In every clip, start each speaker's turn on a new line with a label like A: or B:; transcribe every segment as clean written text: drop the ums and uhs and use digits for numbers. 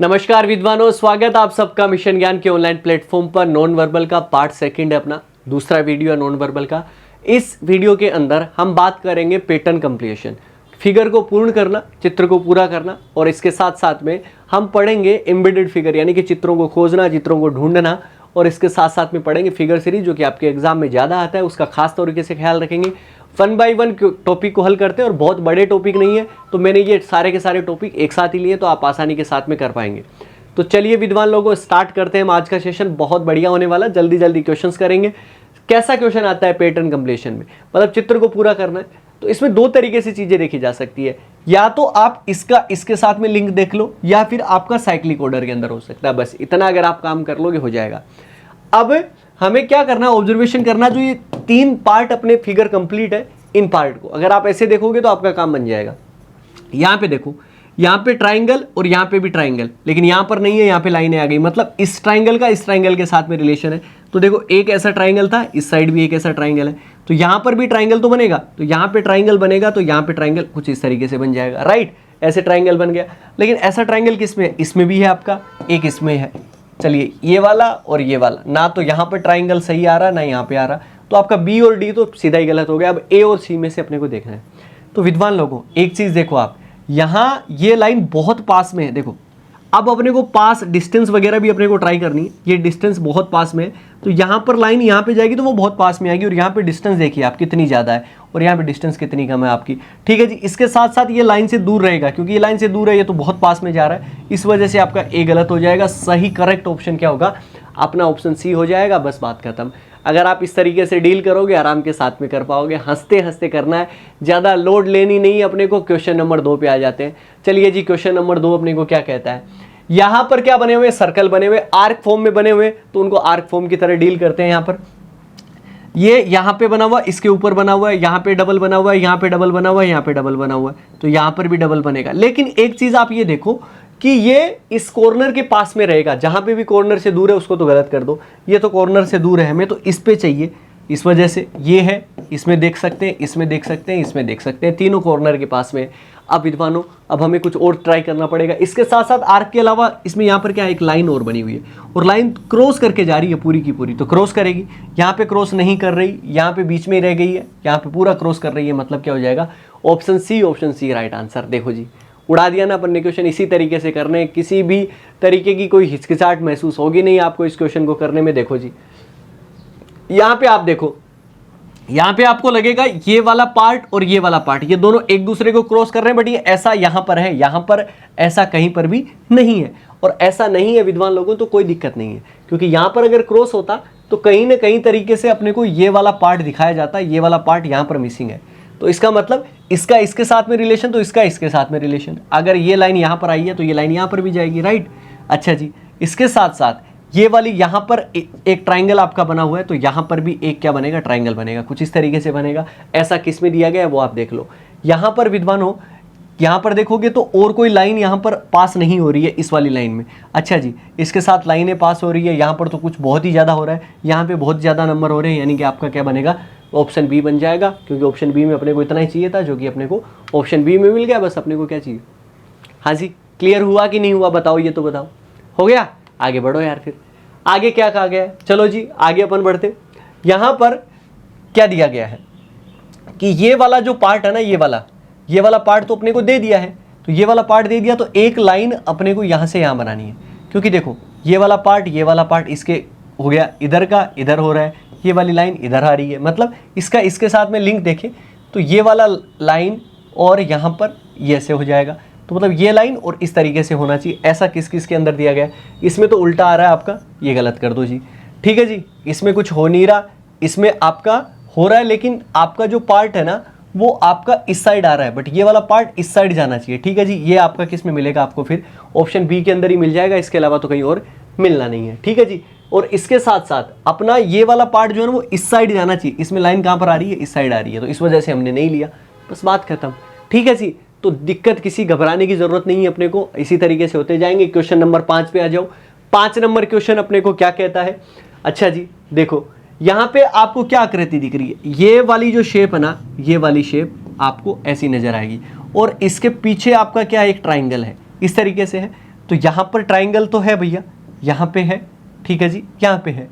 A: नमस्कार विद्वानों, स्वागत आप सबका मिशन ज्ञान के ऑनलाइन प्लेटफॉर्म पर। नॉन वर्बल का पार्ट सेकंड है, अपना दूसरा वीडियो है नॉन वर्बल का। इस वीडियो के अंदर हम बात करेंगे पैटर्न कंप्लीशन, फिगर को पूर्ण करना, चित्र को पूरा करना, और इसके साथ साथ में हम पढ़ेंगे एम्बेडेड फिगर यानी कि चित्रों को खोजना, चित्रों को ढूंढना, और इसके साथ साथ में पढ़ेंगे फिगर सीरीज जो कि आपके एग्जाम में ज़्यादा आता है, उसका खास तरीके से ख्याल रखेंगे। 1 बाय 1 टॉपिक को हल करते हैं और बहुत बड़े टॉपिक नहीं है, तो मैंने ये सारे के सारे टॉपिक एक साथ ही लिए तो आप आसानी के साथ में कर पाएंगे। तो चलिए विद्वान लोगों, स्टार्ट करते हैं हम आज का सेशन। बहुत बढ़िया होने वाला, जल्दी जल्दी क्वेश्चंस करेंगे। कैसा क्वेश्चन आता है पैटर्न कंप्लीशन में, मतलब चित्र को पूरा करना है, तो इसमें दो तरीके से चीजें देखी जा सकती है। या तो आप इसका इसके साथ में लिंक देख लो, या फिर आपका साइक्लिक ऑर्डर के अंदर हो सकता है। बस इतना अगर आप काम कर लोगे हो जाएगा। अब हमें क्या करना है, ऑब्जर्वेशन करना। जो ये 3 पार्ट अपने फिगर कंप्लीट है, इन पार्ट को अगर आप ऐसे देखोगे तो आपका काम बन जाएगा। यहाँ पे देखो, यहाँ पे ट्राइंगल और यहाँ पे भी ट्राइंगल, लेकिन यहाँ पर नहीं है, यहाँ पे लाइनें आ गई, मतलब इस ट्राइंगल का इस ट्राइंगल के साथ में रिलेशन है। तो देखो, एक ऐसा ट्राइंगल था, इस साइड भी एक ऐसा ट्राइंगल है, तो यहाँ पर भी ट्राइंगल तो बनेगा, तो यहाँ पे ट्राइंगल बनेगा, तो यहाँ पे ट्राइंगल कुछ इस तरीके से बन जाएगा, राइट। ऐसे ट्राइंगल बन गया। लेकिन ऐसा ट्राइंगल किसमें है, इसमें भी है आपका, एक इसमें है। चलिए, ये वाला और ये वाला, ना तो यहाँ पर ट्राइंगल सही आ रहा ना यहाँ पे आ रहा, तो आपका बी और डी तो सीधा ही गलत हो गया। अब ए और सी में से अपने को देखना है। तो विद्वान लोगों, एक चीज देखो आप, यहाँ ये लाइन बहुत पास में है, देखो। अब अपने को पास डिस्टेंस वगैरह भी अपने को ट्राई करनी है। ये डिस्टेंस बहुत पास में है, तो यहाँ पर लाइन यहाँ पे जाएगी तो वो बहुत पास में आएगी, और यहाँ पे डिस्टेंस देखिए आप कितनी ज़्यादा है, और यहाँ पे डिस्टेंस कितनी कम है आपकी। ठीक है जी। इसके साथ साथ ये लाइन से दूर रहेगा, क्योंकि ये लाइन से दूर है, ये तो बहुत पास में जा रहा है, इस वजह से आपका ए गलत हो जाएगा। सही करेक्ट ऑप्शन क्या होगा, अपना ऑप्शन सी हो जाएगा। बस बात खत्म। अगर आप इस तरीके से डील करोगे, आराम के साथ में कर पाओगे। हंसते हंसते करना है, ज़्यादा लोड लेनी नहीं है अपने को। क्वेश्चन नंबर 2 पे आ जाते हैं। चलिए जी, क्वेश्चन नंबर 2 अपने को क्या कहता है। यहाँ पर क्या बने हुए, सर्कल बने हुए, आर्क फॉर्म में बने हुए, तो उनको आर्क फॉर्म की तरह डील करते हैं। यहाँ पर ये यहाँ पे बना हुआ, इसके ऊपर बना हुआ है, यहाँ पे डबल बना हुआ है, यहाँ पे डबल बना हुआ है, यहाँ पे डबल बना हुआ है, तो यहाँ पर भी डबल बनेगा। लेकिन एक चीज़ आप ये देखो कि ये इस कॉर्नर के पास में रहेगा। जहाँ पे भी कॉर्नर से दूर है उसको तो गलत कर दो। ये तो कॉर्नर से दूर है, हमें तो इस पे चाहिए, इस वजह से ये है। इसमें देख सकते हैं, इसमें देख सकते हैं, इसमें देख सकते हैं, तीनों कॉर्नर के पास में। अब विद्वानों, अब हमें कुछ और ट्राई करना पड़ेगा। इसके साथ साथ आर्क के अलावा इसमें यहाँ पर क्या है, एक लाइन और बनी हुई है, और लाइन क्रॉस करके जा रही है पूरी की पूरी, तो क्रॉस करेगी। यहाँ पे क्रॉस नहीं कर रही, यहाँ पे बीच में रह गई है, यहाँ पे पूरा क्रॉस कर रही है, मतलब क्या हो जाएगा, ऑप्शन सी राइट आंसर। देखो जी, उड़ा दिया ना अपन ने क्वेश्चन। इसी तरीके से करने, किसी भी तरीके की कोई हिचकिचाहट महसूस होगी नहीं आपको इस क्वेश्चन को करने में। देखो जी, यहाँ पे आप देखो, यहाँ पे आपको लगेगा ये वाला पार्ट और ये वाला पार्ट, ये दोनों एक दूसरे को क्रॉस कर रहे हैं, बट ये ऐसा यहाँ पर है, यहाँ पर ऐसा कहीं पर भी नहीं है। और ऐसा नहीं है विद्वान लोगों, तो कोई दिक्कत नहीं है, क्योंकि यहाँ पर अगर क्रॉस होता तो कहीं ना कहीं तरीके से अपने को ये वाला पार्ट दिखाया जाता, ये वाला पार्ट यहाँ पर मिसिंग है। तो इसका मतलब इसका इसके साथ में रिलेशन, तो इसका इसके साथ में रिलेशन। अगर ये लाइन यहाँ पर आई है तो ये लाइन यहाँ पर भी जाएगी, राइट। अच्छा जी, इसके साथ साथ ये वाली यहाँ पर एक ट्राइंगल आपका बना हुआ है, तो यहाँ पर भी एक क्या बनेगा, ट्राइंगल बनेगा, कुछ इस तरीके से बनेगा। ऐसा किस में दिया गया है वो आप देख लो। यहाँ पर विद्वान हो, यहाँ पर देखोगे तो और कोई लाइन यहाँ पर पास नहीं हो रही है इस वाली लाइन में। अच्छा जी, इसके साथ लाइनें पास हो रही है, यहाँ पर तो कुछ बहुत ही ज़्यादा हो रहा है, यहाँ पे बहुत ज़्यादा नंबर हो रहे हैं, यानी कि आपका क्या बनेगा, ऑप्शन बी बन जाएगा। क्योंकि ऑप्शन बी में अपने को इतना ही चाहिए था, जो कि अपने को ऑप्शन बी में मिल गया। बस अपने को क्या चाहिए। हाँ जी, क्लियर हुआ कि नहीं हुआ, बताओ, ये तो बताओ। हो गया, आगे बढ़ो यार। फिर आगे क्या कहा गया है, चलो जी आगे अपन बढ़ते। यहाँ पर क्या दिया गया है कि ये वाला जो पार्ट है ना, ये वाला पार्ट तो अपने को दे दिया है, तो ये वाला पार्ट दे दिया, तो एक लाइन अपने को यहाँ से यहाँ बनानी है। क्योंकि देखो, ये वाला पार्ट इसके हो गया, इधर का इधर हो रहा है, ये वाली लाइन इधर आ रही है, मतलब इसका इसके साथ में लिंक देखें तो ये वाला लाइन और यहाँ पर ये ऐसे हो जाएगा, तो मतलब ये लाइन और इस तरीके से होना चाहिए। ऐसा किस किस के अंदर दिया गया है, इसमें तो उल्टा आ रहा है आपका, ये गलत कर दो जी। ठीक है जी, इसमें कुछ हो नहीं रहा, इसमें आपका हो रहा है, लेकिन आपका जो पार्ट है ना वो आपका इस साइड आ रहा है, बट ये वाला पार्ट इस साइड जाना चाहिए। ठीक है जी, ये आपका किस में मिलेगा, आपको फिर ऑप्शन बी के अंदर ही मिल जाएगा, इसके अलावा तो कहीं और मिलना नहीं है। ठीक है जी, और इसके साथ साथ अपना ये वाला पार्ट जो है ना वो इस साइड जाना चाहिए। इसमें लाइन कहाँ पर आ रही है, इस साइड आ रही है, तो इस वजह से हमने नहीं लिया, बस बात खत्म। ठीक है जी, तो दिक्कत किसी घबराने की जरूरत नहीं है अपने को, इसी तरीके से होते जाएंगे। क्वेश्चन नंबर 5 पे आ जाओ। 5 नंबर क्वेश्चन अपने को क्या कहता है। अच्छा जी, देखो यहाँ पे आपको क्या आकृति दिख रही है, ये वाली जो शेप है ना, ये वाली शेप आपको ऐसी नजर आएगी, और इसके पीछे आपका क्या एक ट्राइंगल है, इस तरीके से है। तो यहाँ पर ट्राइंगल तो है भैया, यहाँ पे है, ठीक है जी, यहाँ पे है,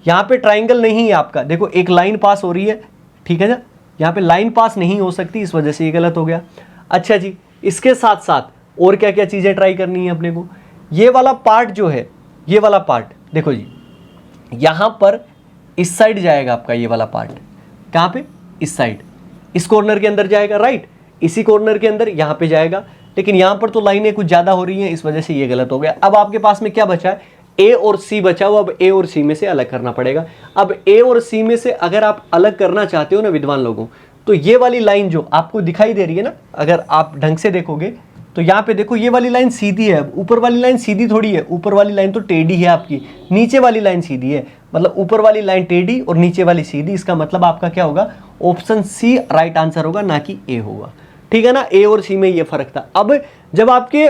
A: यहाँ पे ट्राइंगल नहीं है आपका, देखो एक लाइन पास हो रही है, ठीक है ना, यहाँ पे लाइन पास नहीं हो सकती, इस वजह से ये गलत हो गया। अच्छा जी, इसके साथ साथ और क्या क्या चीज़ें ट्राई करनी है अपने को। ये वाला पार्ट जो है, ये वाला पार्ट देखो जी, यहाँ पर इस साइड जाएगा आपका ये वाला पार्ट, कहाँ पे, इस साइड, इस कॉर्नर के अंदर जाएगा, राइट, इसी कॉर्नर के अंदर यहाँ पे जाएगा, लेकिन यहाँ पर तो लाइनें कुछ ज़्यादा हो रही हैं, इस वजह से ये गलत हो गया। अब आपके पास में क्या बचा है, ए और सी बचा हुआ, अब ए और सी में से अलग करना पड़ेगा। अब ए और सी में से अगर आप अलग करना चाहते हो ना विद्वान लोगों, तो ये वाली लाइन जो आपको दिखाई दे रही है ना, अगर आप ढंग से देखोगे तो यहाँ पे देखो ये वाली लाइन सीधी है, अब ऊपर वाली लाइन सीधी थोड़ी है, ऊपर वाली लाइन तो टेढ़ी है आपकी, नीचे वाली लाइन सीधी है, मतलब ऊपर वाली लाइन टेढ़ी और नीचे वाली सीधी, इसका मतलब आपका क्या होगा, ऑप्शन सी राइट आंसर होगा, ना कि ए होगा, ठीक है ना। ए और सी में ये फर्क था। अब जब आपके,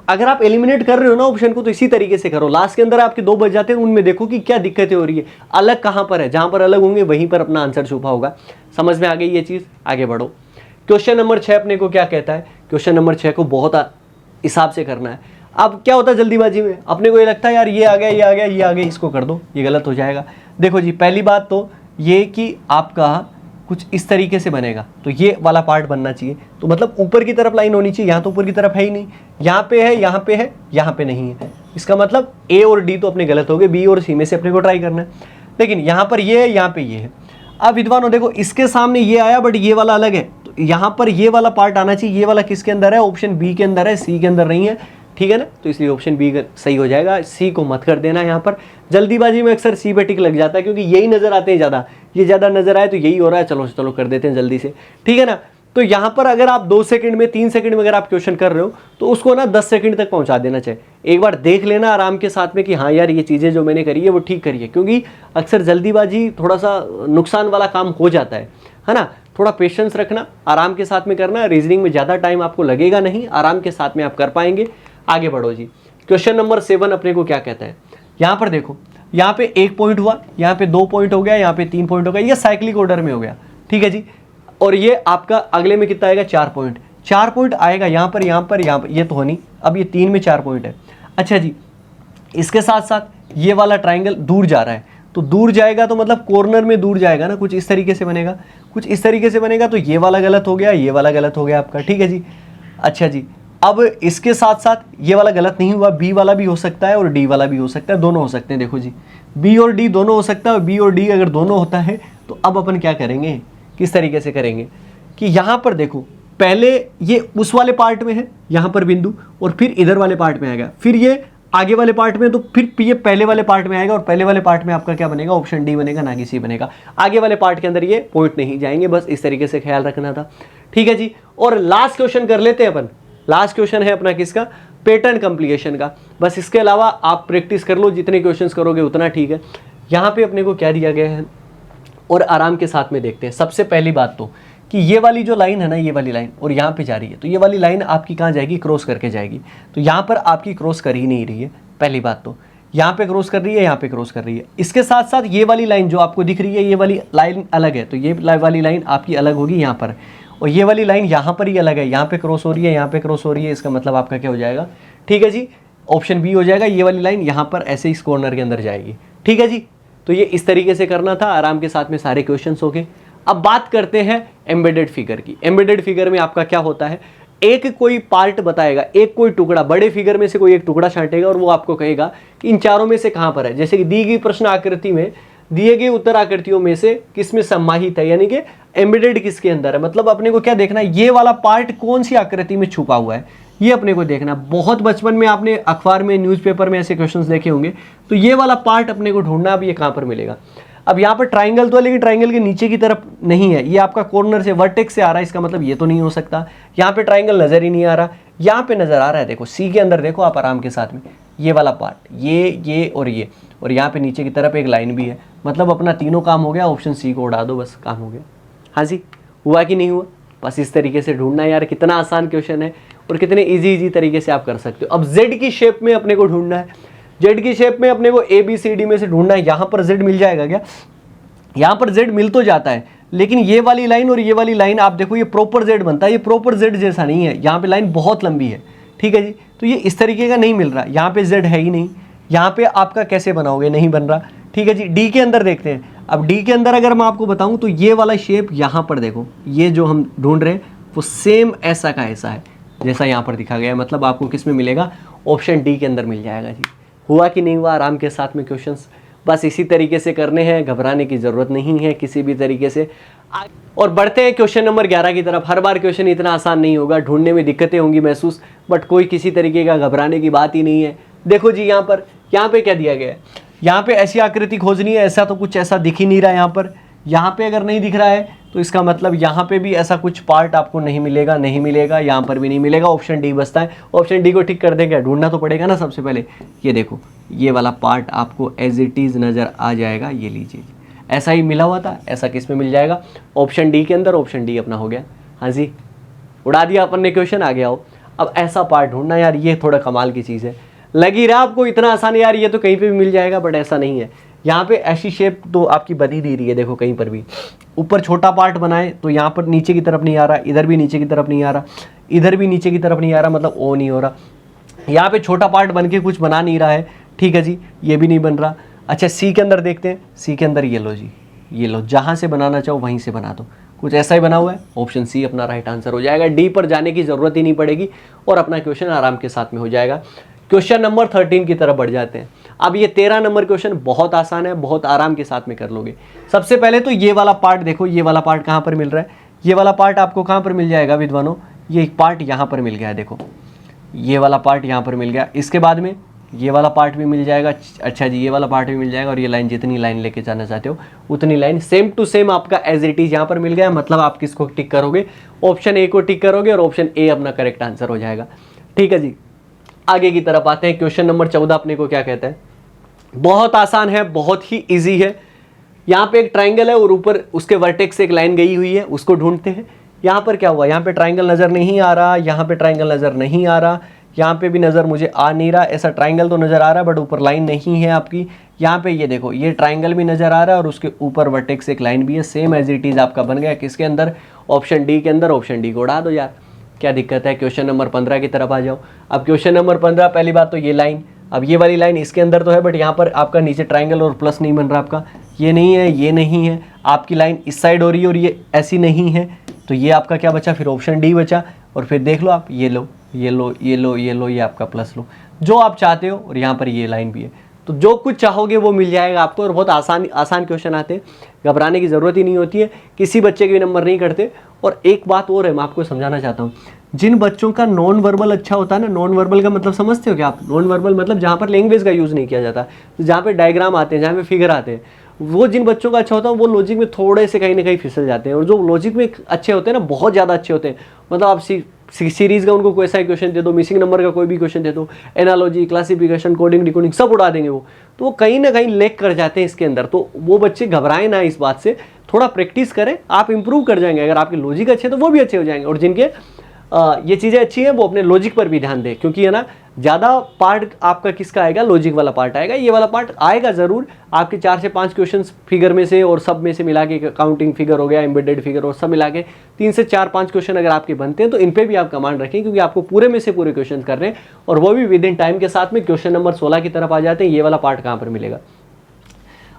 A: अगर आप एलिमिनेट कर रहे हो ना ऑप्शन को, तो इसी तरीके से करो, लास्ट के अंदर आपके 2 बच जाते हैं, उनमें देखो कि क्या दिक्कतें हो रही है, अलग कहाँ पर है, जहाँ पर अलग होंगे वहीं पर अपना आंसर छुपा होगा। समझ में आ गई ये चीज़, आगे बढ़ो। क्वेश्चन नंबर 6 अपने को क्या कहता है, क्वेश्चन नंबर 6 को बहुत हिसाब से करना है। अब क्या होता है जल्दीबाजी में, अपने को ये लगता है यार ये आ गया, ये आ गया, ये आ गया, इसको कर दो, ये गलत हो जाएगा। देखो जी, पहली बात तो ये कि आपका कुछ इस तरीके से बनेगा, तो ये वाला पार्ट बनना चाहिए, तो मतलब ऊपर की तरफ लाइन होनी चाहिए, यहाँ तो ऊपर की तरफ है ही नहीं, यहाँ पे है, यहाँ पे है, यहाँ पे नहीं है, इसका मतलब ए और डी तो अपने गलत हो गए, बी और सी में से अपने को ट्राई करना है। लेकिन यहाँ पर ये है, यहाँ पे ये है। अब विद्वानों देखो, इसके सामने ये आया बट ये वाला अलग है, तो यहाँ पर ये वाला पार्ट आना चाहिए, ये वाला किसके अंदर है, ऑप्शन बी के अंदर है, सी के अंदर नहीं है, ठीक है ना, तो इसलिए ऑप्शन बी सही हो जाएगा, सी को मत कर देना। यहाँ पर जल्दीबाजी में अक्सर सी पे टिक लग जाता है, क्योंकि यही नजर आते हैं ज़्यादा, ये ज़्यादा नजर आए तो यही हो रहा है, चलो चलो कर देते हैं जल्दी से, ठीक है ना। तो यहाँ पर अगर आप 2 सेकंड में, 3 सेकंड में अगर आप क्वेश्चन कर रहे हो, तो उसको ना 10 सेकंड तक पहुँचा देना चाहिए। एक बार देख लेना आराम के साथ में कि हाँ यार ये चीज़ें जो मैंने करी है वो ठीक करी है, क्योंकि अक्सर जल्दीबाजी थोड़ा सा नुकसान वाला काम हो जाता है ना। थोड़ा पेशेंस रखना, आराम के साथ में करना, रीजनिंग में ज़्यादा टाइम आपको लगेगा नहीं, आराम के साथ में आप कर पाएंगे। आगे बढ़ो जी। क्वेश्चन नंबर 7 अपने को क्या कहता है, यहाँ पर देखो, यहाँ पे 1 पॉइंट हुआ, यहाँ पे 2 पॉइंट हो गया, यहाँ पे 3 पॉइंट हो गया, ये साइक्लिक ऑर्डर में हो गया, ठीक है जी। और ये आपका अगले में कितना आएगा, 4 पॉइंट, 4 पॉइंट आएगा यहाँ पर, यहाँ पर, यहाँ पर, ये तो हो नहीं, अब ये 3 में 4 पॉइंट है। अच्छा जी, इसके साथ साथ ये वाला ट्राइंगल दूर जा रहा है, तो दूर जाएगा तो मतलब कॉर्नर में दूर जाएगा ना, कुछ इस तरीके से बनेगा, कुछ इस तरीके से बनेगा, तो ये वाला गलत हो गया, ये वाला गलत हो गया आपका, ठीक है जी। अच्छा जी, अब इसके साथ साथ ये वाला गलत नहीं हुआ, बी वाला भी हो सकता है और डी वाला भी हो सकता है, दोनों हो सकते हैं। देखो जी, बी और डी दोनों हो सकता है, और बी और डी अगर दोनों होता है तो अब अपन क्या करेंगे, किस तरीके से करेंगे कि यहाँ पर देखो, पहले ये उस वाले पार्ट में है, यहाँ पर बिंदु, और फिर इधर वाले पार्ट में आएगा, फिर ये आगे वाले पार्ट में, तो फिर ये पहले वाले पार्ट में आएगा, और पहले वाले पार्ट में आपका क्या बनेगा, ऑप्शन डी बनेगा, ना कि सी बनेगा। आगे वाले पार्ट के अंदर ये पॉइंट नहीं जाएंगे, बस इस तरीके से ख्याल रखना था, ठीक है जी। और लास्ट क्वेश्चन कर लेते हैं अपन। लास्ट क्वेश्चन है अपना किसका, पैटर्न कंप्लीशन का। बस इसके अलावा आप प्रैक्टिस कर लो, जितने क्वेश्चंस करोगे उतना ठीक है। यहाँ पे अपने को क्या दिया गया है और आराम के साथ में देखते हैं। सबसे पहली बात तो कि ये वाली जो लाइन है ना, ये वाली लाइन और यहाँ पे जा रही है, तो ये वाली लाइन आपकी कहाँ जाएगी, क्रॉस करके जाएगी, तो यहाँ पर आपकी क्रॉस कर ही नहीं रही है। पहली बात तो यहाँ पे क्रॉस कर रही है, यहाँ पे क्रॉस कर रही है। इसके साथ साथ ये वाली लाइन जो आपको दिख रही है, ये वाली लाइन अलग है, तो ये वाली लाइन आपकी अलग होगी यहाँ पर, और ये वाली लाइन यहाँ पर ही अलग है, यहाँ पे क्रॉस हो रही है, यहाँ पे क्रॉस हो रही है, इसका मतलब आपका क्या हो जाएगा, ठीक है जी, ऑप्शन बी हो जाएगा। ये वाली लाइन यहाँ पर ऐसे इस कॉर्नर के अंदर जाएगी, ठीक है जी। तो ये इस तरीके से करना था, आराम के साथ में सारे क्वेश्चंस हो गए। अब बात करते हैं एम्बेडेड फिगर की। एम्बेडेड फिगर में आपका क्या होता है, एक कोई पार्ट बताएगा, एक कोई टुकड़ा, बड़े फिगर में से कोई एक टुकड़ा छांटेगा और वो आपको कहेगा कि इन चारों में से कहाँ पर है। जैसे कि दी गई प्रश्न आकृति में दिए गए उत्तर आकृतियों में से किस में समाहित है, यानी कि एम्बेडेड किसके अंदर है। मतलब अपने को क्या देखना है, ये वाला पार्ट कौन सी आकृति में छुपा हुआ है, ये अपने को देखना। बहुत बचपन में आपने अखबार में, न्यूज़पेपर में ऐसे क्वेश्चंस देखे होंगे, तो ये वाला पार्ट अपने को ढूंढना, अब ये कहाँ पर मिलेगा। अब यहाँ पर ट्राइंगल तो है, लेकिन ट्राइंगल के नीचे की तरफ नहीं है, ये आपका कॉर्नर से वर्टेक्स से आ रहा है, इसका मतलब ये तो नहीं हो सकता। यहाँ पे ट्राइंगल नजर ही नहीं आ रहा, यहाँ पे नजर आ रहा है, देखो सी के अंदर देखो आप आराम के साथ में, ये वाला पार्ट, ये और यहाँ पे नीचे की तरफ एक लाइन भी है। मतलब अपना तीनों काम हो गया, ऑप्शन सी को उड़ा दो, बस काम हो गया। हाँ जी, हुआ कि नहीं हुआ। बस इस तरीके से ढूंढना है यार, कितना आसान क्वेश्चन है और कितने इजी तरीके से आप कर सकते हो। अब जेड की शेप में अपने को ढूंढना है, जेड की शेप में अपने को ए बी सी डी में से ढूंढना है। यहाँ पर जेड मिल जाएगा क्या, यहाँ पर जेड मिल तो जाता है, लेकिन ये वाली लाइन और ये वाली लाइन आप देखो, ये प्रॉपर जेड बनता है, ये प्रॉपर जेड जैसा नहीं है। यहाँ पे लाइन बहुत लंबी है, ठीक है जी। तो ये इस तरीके का नहीं मिल रहा, यहाँ पे z है ही नहीं, यहाँ पे आपका कैसे बनाओगे, नहीं बन रहा, ठीक है जी। डी के अंदर देखते हैं। अब डी के अंदर अगर मैं आपको बताऊं तो ये वाला शेप यहाँ पर देखो, ये जो हम ढूंढ रहे हैं वो सेम ऐसा का ऐसा है जैसा यहाँ पर दिखा गया है। मतलब आपको किस में मिलेगा, ऑप्शन डी के अंदर मिल जाएगा जी। हुआ कि नहीं हुआ आराम के साथ में क्वेश्चंस, बस इसी तरीके से करने हैं, घबराने की ज़रूरत नहीं है किसी भी तरीके से। और बढ़ते हैं क्वेश्चन नंबर 11 की तरफ। हर बार क्वेश्चन इतना आसान नहीं होगा, ढूंढने में दिक्कतें होंगी महसूस, बट कोई किसी तरीके का घबराने की बात ही नहीं है। देखो जी यहाँ पे क्या दिया गया है, यहाँ पे ऐसी आकृति खोजनी है, ऐसा तो कुछ ऐसा दिख ही नहीं रहा यहाँ पर। यहाँ पे अगर नहीं दिख रहा है तो इसका मतलब यहाँ पे भी ऐसा कुछ पार्ट आपको नहीं मिलेगा, नहीं मिलेगा, यहाँ पर भी नहीं मिलेगा। ऑप्शन डी बचता है, ऑप्शन डी को ठीक कर देंगे, ढूंढना तो पड़ेगा ना सबसे पहले। ये देखो ये वाला पार्ट आपको एज इट इज़ नज़र आ जाएगा, ये लीजिए, ऐसा ही मिला हुआ था, ऐसा किस में मिल जाएगा, ऑप्शन डी के अंदर। ऑप्शन डी अपना हो गया, हाँ जी, उड़ा दिया अपन ने क्वेश्चन, आ गया हो। अब ऐसा पार्ट ढूंढना यार, ये थोड़ा कमाल की चीज़ है। लगी रहा आपको इतना आसान यार, ये तो कहीं पे भी मिल जाएगा, बट ऐसा नहीं है। यहाँ पे ऐसी शेप तो आपकी बनी नहीं रही है, देखो कहीं पर भी। ऊपर छोटा पार्ट बनाए तो यहाँ पर नीचे की तरफ नहीं आ रहा, इधर भी नीचे की तरफ नहीं आ रहा, इधर भी नीचे की तरफ नहीं आ रहा, मतलब ओ नहीं हो रहा। यहाँ पे छोटा पार्ट बन के कुछ बना नहीं रहा है, ठीक है जी, ये भी नहीं बन रहा। अच्छा सी के अंदर देखते हैं, सी के अंदर ये लो जी, ये लो, जहाँ से बनाना चाहो वहीं से बना दो, कुछ ऐसा ही बना हुआ है। ऑप्शन सी अपना राइट आंसर हो जाएगा, डी पर जाने की ज़रूरत ही नहीं पड़ेगी और अपना क्वेश्चन आराम के साथ में हो जाएगा। क्वेश्चन नंबर 13 की तरफ बढ़ जाते हैं। अब ये 13 नंबर क्वेश्चन बहुत आसान है, बहुत आराम के साथ में कर लोगे। सबसे पहले तो ये वाला पार्ट देखो, ये वाला पार्ट कहाँ पर मिल रहा है, ये वाला पार्ट आपको कहाँ पर मिल जाएगा विद्वानों, ये एक पार्ट यहाँ पर मिल गया है, देखो ये वाला पार्ट यहाँ पर मिल गया। इसके बाद में ये वाला पार्ट भी मिल जाएगा, अच्छा जी, ये वाला पार्ट भी मिल जाएगा। और ये लाइन, जितनी लाइन लेके जाना चाहते हो उतनी लाइन सेम टू सेम आपका एज इट इज यहाँ पर मिल गया। मतलब आप किसको टिक करोगे, ऑप्शन ए को टिक करोगे और ऑप्शन ए अपना करेक्ट आंसर हो जाएगा, ठीक है जी। आगे की तरफ आते हैं। क्वेश्चन नंबर 14 अपने को क्या कहता है, बहुत आसान है, बहुत ही इजी है। यहाँ पे एक ट्राइंगल है और ऊपर उसके वर्टेक्स से एक लाइन गई हुई है, उसको ढूंढते हैं। यहाँ पर क्या हुआ, यहाँ पे ट्राइंगल नज़र नहीं आ रहा, यहाँ पे ट्राइंगल नज़र नहीं आ रहा, यहाँ पे भी नज़र मुझे आ नहीं रहा। ऐसा ट्राइंगल तो नज़र आ रहा है बट ऊपर लाइन नहीं है आपकी। यहाँ पे ये देखो, ये ट्राइंगल भी नज़र आ रहा है और उसके ऊपर वर्टेक्स से एक लाइन भी है, सेम एज इट इज़ आपका बन गया किसके अंदर, ऑप्शन डी के अंदर। ऑप्शन डी को उड़ा दो यार, क्या दिक्कत है। क्वेश्चन नंबर 15 की तरफ आ जाओ। अब क्वेश्चन नंबर 15, पहली बात तो ये लाइन, अब ये वाली लाइन इसके अंदर तो है बट यहाँ पर आपका नीचे ट्राइंगल और प्लस नहीं बन रहा आपका, ये नहीं है, ये नहीं है। आपकी लाइन इस साइड हो रही है और ये ऐसी नहीं है, तो ये आपका क्या बचा, फिर ऑप्शन डी बचा। और फिर देख लो आप, ये लो, ये लो, ये लो, ये लो, ये आपका प्लस लो, जो आप चाहते हो। और यहाँ पर ये लाइन भी है, तो जो कुछ चाहोगे वो मिल जाएगा आपको। और बहुत आसान क्वेश्चन आते हैं, घबराने की ज़रूरत ही नहीं होती है, किसी बच्चे के भी नंबर नहीं करते। और एक बात और है, मैं आपको समझाना चाहता हूँ, जिन बच्चों का नॉन वर्बल अच्छा होता है ना, नॉन वर्बल का मतलब समझते हो क्या आप, नॉन वर्बल मतलब जहाँ पर लैंग्वेज का यूज़ नहीं किया जाता, जहाँ पे डायग्राम आते हैं, जहाँ पे फिगर आते हैं, वो जिन बच्चों का अच्छा होता है वो लॉजिक में थोड़े से कहीं ना कहीं फिसल जाते हैं। और जो लॉजिक में अच्छे होते हैं ना, बहुत ज़्यादा अच्छे होते हैं, मतलब आप सीरीज़ का उनको कोई ऐसा क्वेश्चन दे दो, मिसिंग नंबर का कोई भी क्वेश्चन दे दो, एनालॉजी, क्लासिफिकेशन, कोडिंग, डिकोडिंग सब उड़ा देंगे वो, तो वो कहीं ना कहीं लैग कर जाते हैं इसके अंदर। तो वो बच्चे घबराएं ना इस बात से, थोड़ा प्रैक्टिस करें, आप इंप्रूव कर जाएंगे। अगर आपके लॉजिक अच्छे तो वो भी अच्छे हो जाएंगे। और जिनके ये चीज़ें अच्छी हैं वो अपने लॉजिक पर भी ध्यान दें, क्योंकि है ना, ज़्यादा पार्ट आपका किसका आएगा, लॉजिक वाला पार्ट आएगा। ये वाला पार्ट आएगा ज़रूर आपके 4 से 5 क्वेश्चंस फिगर में से और सब में से मिला के, काउंटिंग फिगर हो गया, एम्बेडेड फिगर और सब मिला के 3 से 4-5 क्वेश्चन अगर आपके बनते हैं तो इन पर भी आप कमांड रखें, क्योंकि आपको पूरे में से पूरे क्वेश्चन कर रहे हैं और वो भी विद इन टाइम के साथ में। क्वेश्चन नंबर 16 की तरफ आ जाते हैं। ये वाला पार्ट कहाँ पर मिलेगा,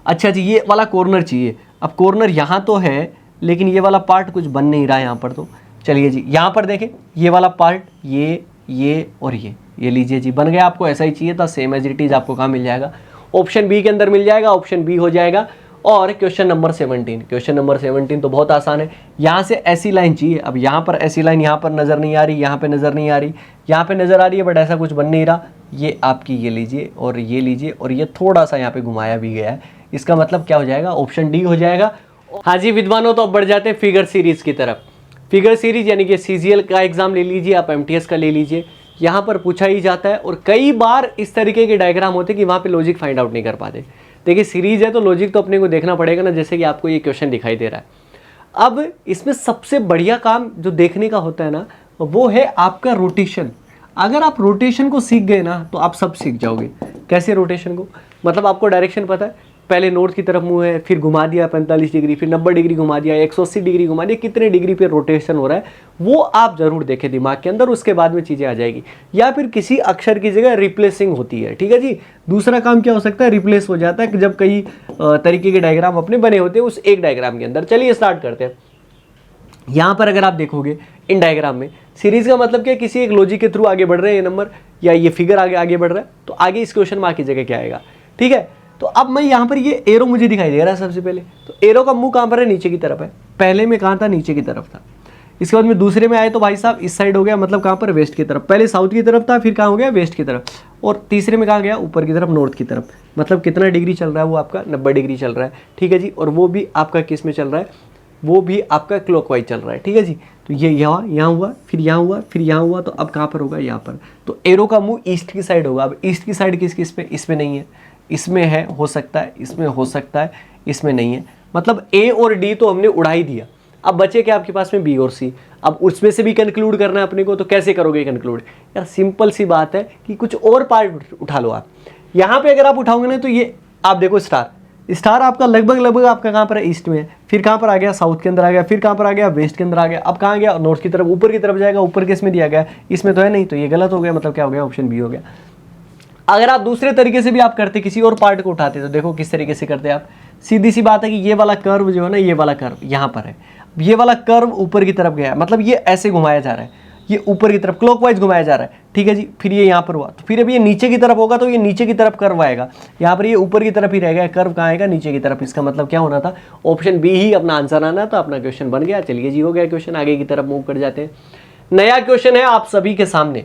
A: अच्छा जी, ये वाला कॉर्नर चाहिए। अब कॉर्नर यहाँ तो है लेकिन ये वाला पार्ट कुछ बन नहीं रहा है यहाँ पर, तो चलिए जी यहाँ पर देखें, ये वाला पार्ट, ये और ये लीजिए जी, बन गया। आपको ऐसा ही चाहिए था, सेम एज इट इज आपको कहाँ मिल जाएगा, ऑप्शन बी के अंदर मिल जाएगा, ऑप्शन बी हो जाएगा। और क्वेश्चन नंबर 17, क्वेश्चन नंबर 17 तो बहुत आसान है। यहाँ से ऐसी लाइन चाहिए, अब यहाँ पर ऐसी लाइन यहाँ पर नज़र नहीं आ रही, यहाँ पे नज़र नहीं आ रही, यहाँ पे नज़र आ रही है बट ऐसा कुछ बन नहीं रहा। ये आपकी ये लीजिए और ये लीजिए और ये थोड़ा सा यहाँ पे घुमाया भी गया है, इसका मतलब क्या हो जाएगा, ऑप्शन डी हो जाएगा। हाँ जी विद्वानों, तो अब बढ़ जाते हैं फिगर सीरीज की तरफ। फिगर सीरीज यानी कि सीजीएल का एग्जाम ले लीजिए, आप एमटीएस का ले लीजिए, यहाँ पर पूछा ही जाता है। और कई बार इस तरीके के डायग्राम होते हैं कि वहाँ पे लॉजिक फाइंड आउट नहीं कर पाते। देखिए सीरीज है तो लॉजिक तो अपने को देखना पड़ेगा ना, जैसे कि आपको ये क्वेश्चन दिखाई दे रहा है। अब इसमें सबसे बढ़िया काम जो देखने का होता है ना, वो है आपका रोटेशन। अगर आप रोटेशन को सीख गए ना तो आप सब सीख जाओगे। कैसे रोटेशन को, मतलब आपको डायरेक्शन पता है, पहले नॉर्थ की तरफ मुंह है, फिर घुमा दिया 45 डिग्री, फिर 90 डिग्री घुमा दिया, 180 डिग्री घुमा दिया, कितने डिग्री पे रोटेशन हो रहा है वो आप जरूर देखें दिमाग के अंदर, उसके बाद में चीज़ें आ जाएगी। या फिर किसी अक्षर की जगह रिप्लेसिंग होती है, ठीक है जी। दूसरा काम क्या हो सकता है, रिप्लेस हो जाता है कि जब कई तरीके के डायग्राम अपने बने होते हैं उस एक डायग्राम के अंदर। चलिए स्टार्ट करते हैं। यहाँ पर अगर आप देखोगे इन डायग्राम में सीरीज का मतलब क्या है, किसी एक लॉजिक के थ्रू आगे बढ़ रहे हैं ये नंबर या ये फिगर आगे बढ़ रहा है, तो आगे इस क्वेश्चन मार्क की जगह क्या आएगा, ठीक है। तो अब मैं यहाँ पर ये एरो मुझे दिखाई दे रहा है सबसे पहले, तो एरो का मुंह कहाँ पर है, नीचे की तरफ है। पहले में कहाँ था, नीचे की तरफ था। इसके बाद में दूसरे में आए तो भाई साहब इस साइड हो गया, मतलब कहाँ पर, वेस्ट की तरफ। पहले साउथ की तरफ था, फिर कहाँ हो गया, वेस्ट की तरफ। और तीसरे में कहाँ गया, ऊपर की तरफ, नॉर्थ की तरफ। मतलब कितना डिग्री चल रहा है वो आपका 90 डिग्री चल रहा है, ठीक है जी। और वो भी आपका किस में चल रहा है, वो भी आपका क्लॉकवाइज चल रहा है, ठीक है जी। तो ये यहाँ हुआ, फिर यहाँ हुआ, फिर यहाँ हुआ, तो अब कहाँ पर होगा, यहाँ पर। तो एरो का मुंह ईस्ट की साइड होगा। अब ईस्ट की साइड किस पे, इसमें नहीं है, इसमें है, हो सकता है, इसमें हो सकता है, इसमें नहीं है। मतलब ए और डी तो हमने उड़ा ही दिया। अब बचे क्या आपके पास में, बी और सी। अब उसमें से भी कंक्लूड करना है अपने को, तो कैसे करोगे कंक्लूड यार, सिंपल सी बात है कि कुछ और पार्ट उठा लो आप। यहाँ पे अगर आप उठाओगे ना तो ये आप देखो स्टार आपका लगभग आपका कहाँ पर है, ईस्ट में है। फिर कहाँ पर आ गया, साउथ के अंदर आ गया, फिर कहाँ पर आ गया, वेस्ट के अंदर आ गया। अब कहाँ गया, नॉर्थ की तरफ, ऊपर की तरफ जाएगा। ऊपर किस में दिया गया, इसमें तो है नहीं, तो ये गलत हो गया। मतलब क्या हो गया, ऑप्शन बी हो गया। अगर आप दूसरे तरीके से भी आप करते, किसी और पार्ट को उठाते, तो देखो किस तरीके से करते आप। सीधी सी बात है कि ये वाला कर्व जो है ना, ये वाला कर्व यहाँ पर है, ये वाला कर्व ऊपर की तरफ गया, मतलब ये ऐसे घुमाया जा रहा है, ये ऊपर की तरफ क्लॉकवाइज घुमाया जा रहा है, ठीक है जी। फिर ये यहाँ पर हुआ, तो फिर अब ये नीचे की तरफ होगा, तो ये नीचे की तरफ कर्व आएगा। यहाँ पर ये ऊपर की तरफ ही रहेगा, कर्व कहाँ आएगा, नीचे की तरफ। इसका मतलब क्या होना था, ऑप्शन बी ही अपना आंसर आना, तो अपना क्वेश्चन बन गया। चलिए जी, हो गया क्वेश्चन, आगे की तरफ मूव कर जाते हैं। नया क्वेश्चन है आप सभी के सामने।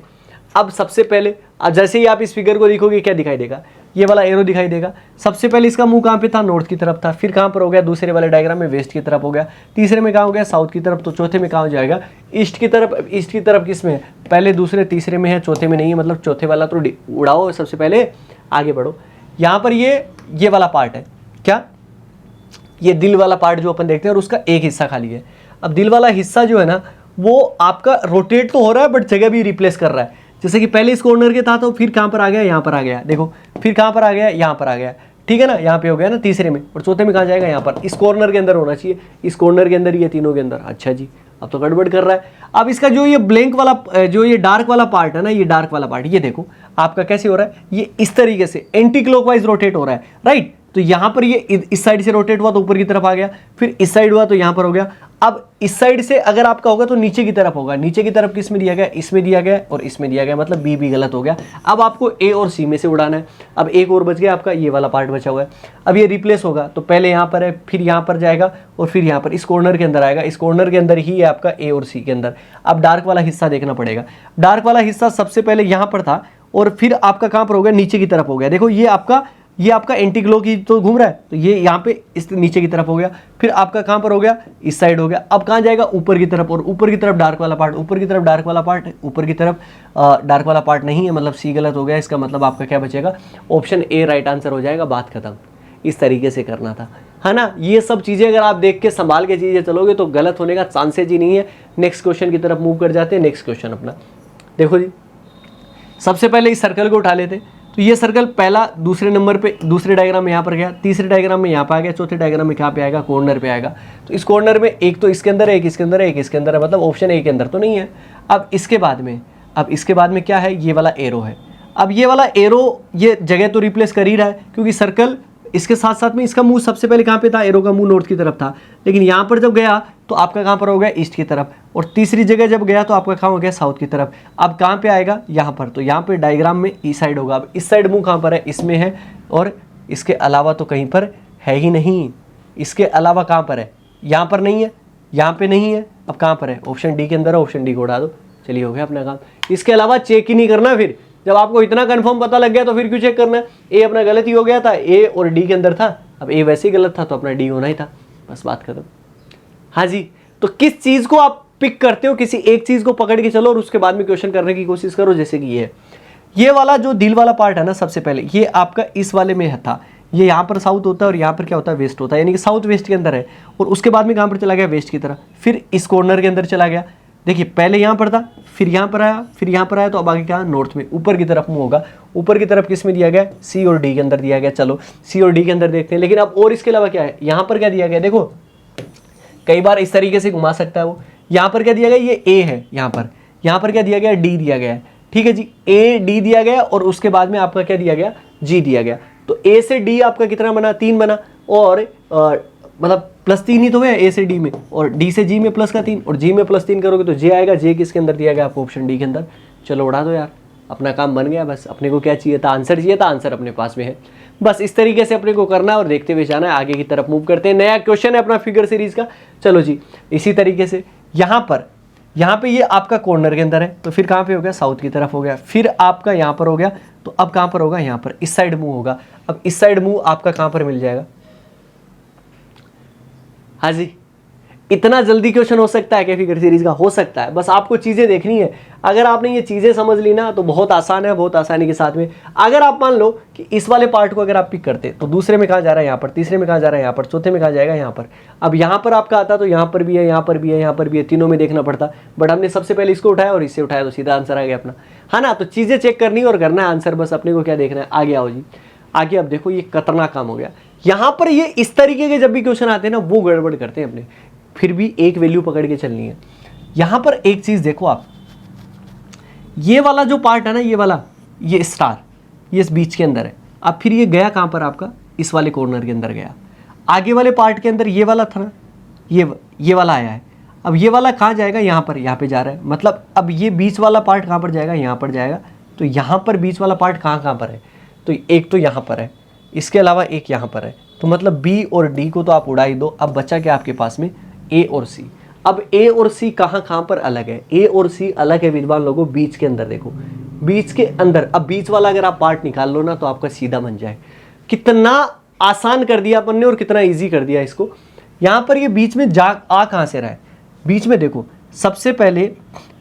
A: अब सबसे पहले जैसे ही आप इस फिगर को देखोगे क्या दिखाई देगा, ये वाला एरो दिखाई देगा। सबसे पहले इसका मुंह कहाँ पे था, नॉर्थ की तरफ था। फिर कहाँ पर हो गया, दूसरे वाले डायग्राम में वेस्ट की तरफ हो गया। तीसरे में कहाँ हो गया, साउथ की तरफ। तो चौथे में कहाँ हो जाएगा, ईस्ट की तरफ। ईस्ट की तरफ किस में है, पहले दूसरे तीसरे में है, चौथे में नहीं है। मतलब चौथे वाला तो उड़ाओ, सबसे पहले आगे बढ़ो। यहाँ पर ये वाला पार्ट है क्या, ये दिल वाला पार्ट जो अपन देखते हैं, और उसका एक हिस्सा खाली है। अब दिल वाला हिस्सा जो है ना, वो आपका रोटेट तो हो रहा है बट जगह भी रिप्लेस कर रहा है। जैसे कि पहले इस कॉर्नर के था, तो फिर कहाँ पर आ गया, यहाँ पर आ गया, देखो। फिर कहाँ पर आ गया, यहाँ पर आ गया, ठीक है ना। यहाँ पे हो गया ना तीसरे में, और चौथे में कहाँ जाएगा, यहाँ पर। इस कॉर्नर के अंदर होना चाहिए, इस कॉर्नर के अंदर, ये तीनों के अंदर। अच्छा जी, अब तो गड़बड़ कर रहा है। अब इसका जो ये ब्लैंक वाला, जो ये डार्क वाला पार्ट है ना, ये डार्क वाला पार्ट, ये देखो आपका कैसे हो रहा है, ये इस तरीके से एंटी क्लॉकवाइज रोटेट हो रहा है, राइट। तो यहाँ पर ये इस साइड से रोटेट हुआ तो ऊपर की तरफ आ गया, फिर इस साइड हुआ तो यहाँ पर हो गया। अब इस साइड से अगर आपका होगा तो नीचे की तरफ होगा। नीचे की तरफ किस में दिया गया, इसमें दिया गया और इसमें दिया गया, मतलब बी भी गलत हो गया। अब आपको ए और सी में से उड़ाना है। अब एक और बच गया आपका, ये वाला पार्ट बचा हुआ है। अब ये रिप्लेस होगा, तो पहले यहाँ पर है, फिर यहाँ पर जाएगा, और फिर यहाँ पर इस कॉर्नर के अंदर आएगा। इस कॉर्नर के अंदर ही है आपका ए और सी के अंदर। अब डार्क वाला हिस्सा देखना पड़ेगा। डार्क वाला हिस्सा सबसे पहले यहाँ पर था, और फिर आपका कहाँ पर हो गया, नीचे की तरफ हो गया। देखो ये आपका एंटी ग्लो की तो घूम रहा है, तो ये यहाँ पे इस नीचे की तरफ हो गया। फिर आपका कहाँ पर हो गया, इस साइड हो गया। अब कहाँ जाएगा, ऊपर की तरफ, और ऊपर की तरफ डार्क वाला पार्ट, ऊपर की तरफ डार्क वाला पार्ट, ऊपर की तरफ डार्क वाला पार्ट नहीं है, मतलब सी गलत हो गया। इसका मतलब आपका क्या बचेगा, ऑप्शन ए राइट आंसर हो जाएगा। बात खत्म। इस तरीके से करना था, है ना। ये सब चीज़ें अगर आप देख के संभाल के चीज़ें चलोगे तो गलत होने का चांसेज ही नहीं है। नेक्स्ट क्वेश्चन की तरफ मूव कर जाते हैं। नेक्स्ट क्वेश्चन अपना देखो जी, सबसे पहले इस सर्कल को उठा लेते। तो ये सर्कल पहला दूसरे नंबर पे, दूसरे डायग्राम में यहाँ पर गया, तीसरे डायग्राम में यहाँ पर आ गया, चौथे डायग्राम में कहाँ पे आएगा, कॉर्नर पे आएगा। तो इस कॉर्नर में एक तो इसके अंदर है, एक इसके अंदर है, एक इसके अंदर है, मतलब ऑप्शन ए के अंदर तो नहीं है। अब इसके बाद में क्या है, ये वाला एरो है। अब ये वाला एरो ये जगह तो रिप्लेस कर ही रहा है, क्योंकि सर्कल इसके साथ साथ में इसका मुंह सबसे पहले कहाँ पे था, एरो का मुंह नॉर्थ की तरफ था। लेकिन यहाँ पर जब गया तो आपका कहाँ पर हो गया, ईस्ट की तरफ। और तीसरी जगह जब गया तो आपका कहाँ हो गया, साउथ की तरफ। अब कहाँ पे आएगा, यहाँ पर। तो यहाँ पे डायग्राम में ई साइड होगा। अब इस साइड मुंह कहाँ पर है, इसमें है, और इसके अलावा तो कहीं पर है ही नहीं। इसके अलावा कहाँ पर है, यहाँ पर नहीं है, यहाँ पे नहीं है। अब कहाँ पर है, ऑप्शन डी के अंदर है, ऑप्शन डी को उड़ा दो। चलिए हो गया अपना काम। इसके अलावा चेक ही नहीं करना। फिर जब आपको इतना कंफर्म पता लग गया तो फिर क्यों चेक करना है। ए अपना गलत ही हो गया था, ए और डी के अंदर था। अब ए वैसे ही गलत था तो अपना डी होना ही था, बस बात खत्म। हाँ जी, तो किस चीज़ को आप पिक करते हो, किसी एक चीज़ को पकड़ के चलो और उसके बाद में क्वेश्चन करने की कोशिश करो। जैसे कि ये वाला जो दिल वाला पार्ट है ना, सबसे पहले ये आपका इस वाले में था। ये यहाँ पर साउथ होता है और यहाँ पर क्या होता है, वेस्ट होता है, यानी कि साउथ वेस्ट के अंदर है। और उसके बाद में कहाँ पर चला गया, वेस्ट की तरफ। फिर इस कॉर्नर के अंदर चला गया, देखिए पहले यहाँ पर था, फिर यहाँ पर आया, फिर यहाँ पर आया, तो अब आगे क्या, नॉर्थ में ऊपर की तरफ मूव होगा। ऊपर की तरफ किस में दिया गया, सी और डी के अंदर दिया गया। चलो सी और डी के अंदर देखते हैं। लेकिन अब और इसके अलावा क्या है, यहाँ पर क्या दिया गया, देखो कई बार इस तरीके से घुमा सकता है वो। यहाँ पर क्या दिया गया, ये ए है, यहाँ पर क्या दिया गया, डी दिया गया है। ठीक है जी, ए डी दिया गया और उसके बाद में आपका क्या दिया गया, जी दिया गया। तो ए से डी आपका कितना बना, 3 बना, और मतलब +3 ही तो है ए से डी में, और डी से जी में प्लस का 3, और जी में +3 करोगे तो जे आएगा। जे किसके अंदर दिया गया आपको, ऑप्शन डी के अंदर। चलो उड़ा दो यार, अपना काम बन गया। बस अपने को क्या चाहिए था, आंसर चाहिए था, आंसर अपने पास में है। बस इस तरीके से अपने को करना है और देखते हुए जाना है, आगे की तरफ मूव करते हैं। नया क्वेश्चन है अपना फिगर सीरीज का। चलो जी, इसी तरीके से यहाँ पे ये आपका कॉर्नर के अंदर है, तो फिर कहाँ पे हो गया, साउथ की तरफ हो गया। फिर आपका यहाँ पर हो गया, तो अब कहाँ पर होगा, यहाँ पर इस साइड मूव होगा। अब इस साइड मूव आपका कहाँ पर मिल जाएगा, हाँ जी, इतना जल्दी क्वेश्चन हो सकता है क्या फिगर सीरीज का, हो सकता है। बस आपको चीजें देखनी है। अगर आपने ये चीजें समझ ली ना तो बहुत आसान है, बहुत आसानी के साथ में। अगर आप मान लो कि इस वाले पार्ट को अगर आप पिक करते तो दूसरे में कहाँ जा रहा है, यहाँ पर, तीसरे में कहाँ जा रहा है, यहाँ पर, चौथे में कहाँ जाएगा, यहाँ पर। अब यहाँ पर आपका आता तो यहाँ पर भी है, यहाँ पर भी है, यहाँ पर भी है, तीनों में देखना पड़ता। बट हमने सबसे पहले इसको उठाया और इससे उठाया, तो सीधा आंसर आ गया अपना, है ना। तो चीजें चेक करनी और करना है आंसर, बस अपने को क्या देखना है। आगे आओ जी, आगे अब देखो ये खतरनाक काम हो गया। यहाँ पर ये इस तरीके के जब भी क्वेश्चन आते हैं ना, वो गड़बड़ करते हैं अपने। फिर भी एक वैल्यू पकड़ के चलनी है। यहां पर एक चीज देखो आप, ये वाला जो पार्ट है ना, ये वाला, ये स्टार, ये इस बीच के अंदर है। अब फिर ये गया कहां पर आपका, इस वाले कॉर्नर के अंदर गया। आगे वाले पार्ट के अंदर ये वाला था ना, ये वाला आया है। अब ये वाला कहां जाएगा, यहां पर, यहाँ पे जा रहा है। मतलब अब ये बीच वाला पार्ट कहां पर जाएगा, यहां पर जाएगा। तो यहां पर बीच वाला पार्ट कहां पर है, तो एक तो यहां पर है, इसके अलावा एक यहां पर है। तो मतलब बी और डी को तो आप उड़ा ही दो। अब बचा क्या आपके पास में, ए और सी। अब ए और सी कहां पर अलग है, ए और सी अलग है विद्वान लोगों, बीच के अंदर। देखो बीच के अंदर, अब बीच वाला अगर आप पार्ट निकाल लो ना तो आपका सीधा बन जाए। कितना आसान कर दिया अपन ने और कितना इजी कर दिया इसको। यहां पर ये बीच में जा आ कहां से रहा है, बीच में देखो सबसे पहले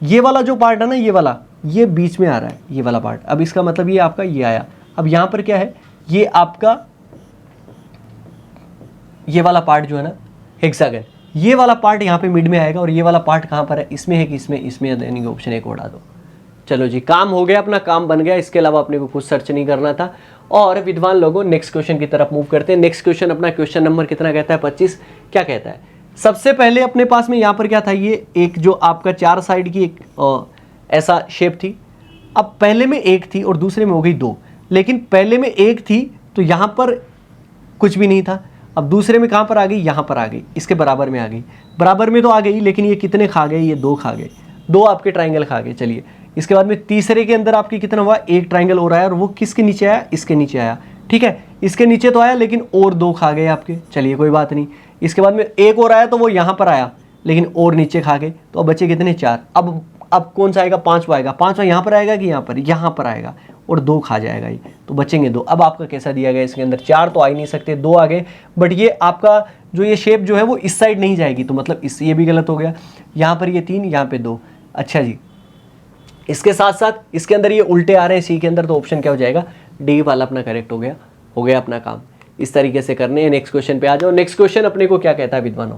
A: ये वाला जो पार्ट है ना, ये वाला, ये बीच में आ रहा है, ये वाला पार्ट। अब इसका मतलब ये आपका ये आया। अब यहां पर क्या है, ये आपका ये वाला पार्ट जो है ना, हेक्सागन, ये वाला पार्ट यहाँ पे मिड में आएगा। और ये वाला पार्ट कहाँ पर है, इसमें है कि इसमें है, यानी कि ऑप्शन एक उड़ा दो। चलो जी, काम हो गया, अपना काम बन गया। इसके अलावा अपने को कुछ सर्च नहीं करना था। और विद्वान लोगों, नेक्स्ट क्वेश्चन की तरफ मूव करते हैं। नेक्स्ट क्वेश्चन अपना क्वेश्चन नंबर कितना कहता है, 25। क्या कहता है, सबसे पहले अपने पास में यहाँ पर क्या था, ये एक जो आपका 4 साइड की एक ऐसा शेप थी। अब पहले में एक थी और दूसरे में हो गई 2। लेकिन पहले में एक थी तो यहाँ पर कुछ भी नहीं था। अब दूसरे में कहाँ पर आ गई, यहाँ पर आ गई, इसके बराबर में आ गई। बराबर में तो आ गई, लेकिन ये कितने खा गए, ये 2 खा गए, 2 आपके ट्राइंगल खा गए। चलिए इसके बाद में तीसरे के अंदर आपकी कितना हुआ, एक ट्राइंगल और आया, और वो किसके नीचे आया, इसके नीचे आया। ठीक है, इसके नीचे तो आया लेकिन और 2 खा गए आपके। चलिए कोई बात नहीं। इसके बाद में एक और आया तो वो यहाँ पर आया लेकिन और नीचे खा गए। तो अब बचे कितने, 4। अब कौन सा आएगा, 5वां आएगा। 5वां यहाँ पर आएगा कि यहाँ पर आएगा, और 2 खा जाएगा ये, तो बचेंगे 2। अब आपका कैसा दिया गया, इसके अंदर 4 तो आ ही नहीं सकते, 2 आ गए। बट ये आपका जो ये शेप जो है वो इस साइड नहीं जाएगी, तो मतलब ये भी गलत हो गया। यहाँ पर ये 3, यहाँ पे 2। अच्छा जी, इसके साथ साथ इसके अंदर ये उल्टे आ रहे हैं सी के अंदर, तो ऑप्शन क्या हो जाएगा, डी वाला अपना करेक्ट हो गया अपना काम। इस तरीके से करने हैं। नेक्स्ट क्वेश्चन पे आ जाओ। नेक्स्ट क्वेश्चन अपने को क्या कहता है विद्वानों,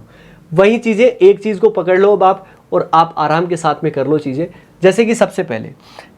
A: वही चीजें, एक चीज को पकड़ लो अब आप, और आप आराम के साथ में कर लो चीजें। जैसे कि सबसे पहले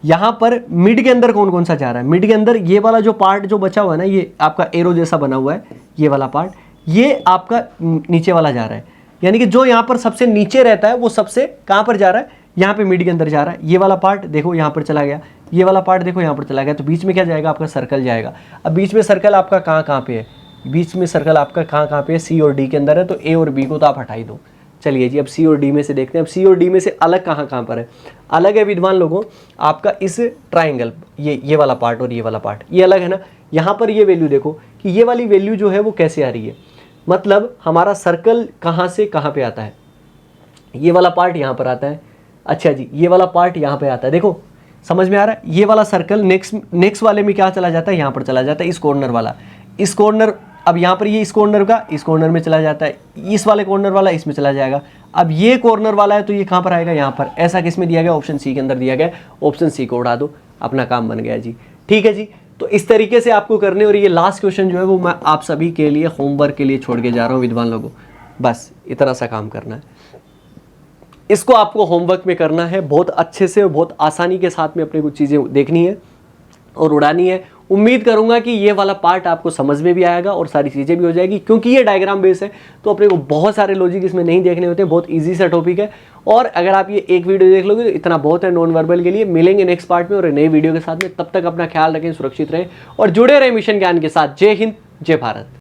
A: यहाँ पर मिड के अंदर कौन कौन सा जा रहा है, मिड के अंदर ये वाला जो पार्ट जो बचा हुआ है ना, ये आपका एरो जैसा बना हुआ है, ये वाला पार्ट, ये आपका नीचे वाला जा रहा है। यानी कि जो यहाँ पर सबसे नीचे रहता है वो सबसे कहाँ पर जा रहा है, यहाँ पे मिड के अंदर जा रहा है। ये वाला पार्ट देखो यहाँ पर चला गया, ये वाला पार्ट देखो यहाँ पर चला गया। तो बीच में क्या जाएगा, आपका सर्कल जाएगा। अब बीच में सर्कल आपका कहाँ पे है, बीच में सर्कल आपका कहाँ पे है, सी और डी के अंदर है। तो ए और बी को तो आप हटा ही दो। चलिए जी, अब सी और डी में से देखते हैं। अब सी और डी में से अलग कहाँ पर है, अलग है विद्वान लोगों आपका इस ट्राइंगल, ये वाला पार्ट और ये वाला पार्ट, ये अलग है ना। यहाँ पर ये वैल्यू देखो कि ये वाली वैल्यू जो है वो कैसे आ रही है, मतलब हमारा सर्कल कहाँ से कहाँ पे आता है, ये वाला पार्ट यहाँ पर आता है। अच्छा जी, ये वाला पार्ट यहाँ पे आता है, देखो समझ में आ रहा है। ये वाला सर्कल नेक्स्ट वाले में क्या चला जाता है, यहाँ पर चला जाता है, इस कॉर्नर वाला, इस कॉर्नर। अब यहाँ पर ये इस कॉर्नर का इस कॉर्नर में चला जाता है, इस वाले कॉर्नर वाला इसमें चला जाएगा। अब ये कॉर्नर वाला है तो ये कहाँ पर आएगा, यहाँ पर। ऐसा किस में दिया गया, ऑप्शन सी के अंदर दिया गया। ऑप्शन सी को उड़ा दो, अपना काम बन गया जी। ठीक है जी, तो इस तरीके से आपको करने। और ये लास्ट क्वेश्चन जो है वो मैं आप सभी के लिए होमवर्क के लिए छोड़ के जा रहा हूँ विद्वान लोगों, बस इतना सा काम करना है। इसको आपको होमवर्क में करना है, बहुत अच्छे से और बहुत आसानी के साथ में अपने कुछ चीज़ें देखनी है और उड़ानी है। उम्मीद करूंगा कि ये वाला पार्ट आपको समझ में भी आएगा और सारी चीज़ें भी हो जाएगी, क्योंकि ये डायग्राम बेस है तो अपने को बहुत सारे लॉजिक इसमें नहीं देखने होते, बहुत ईजी सा टॉपिक है। और अगर आप ये एक वीडियो देख लोगे तो इतना बहुत है नॉन वर्बल के लिए। मिलेंगे नेक्स्ट पार्ट में और नई वीडियो के साथ में, तब तक अपना ख्याल रखें, सुरक्षित रहें और जुड़े रहें मिशन ज्ञान के साथ। जय हिंद, जय भारत।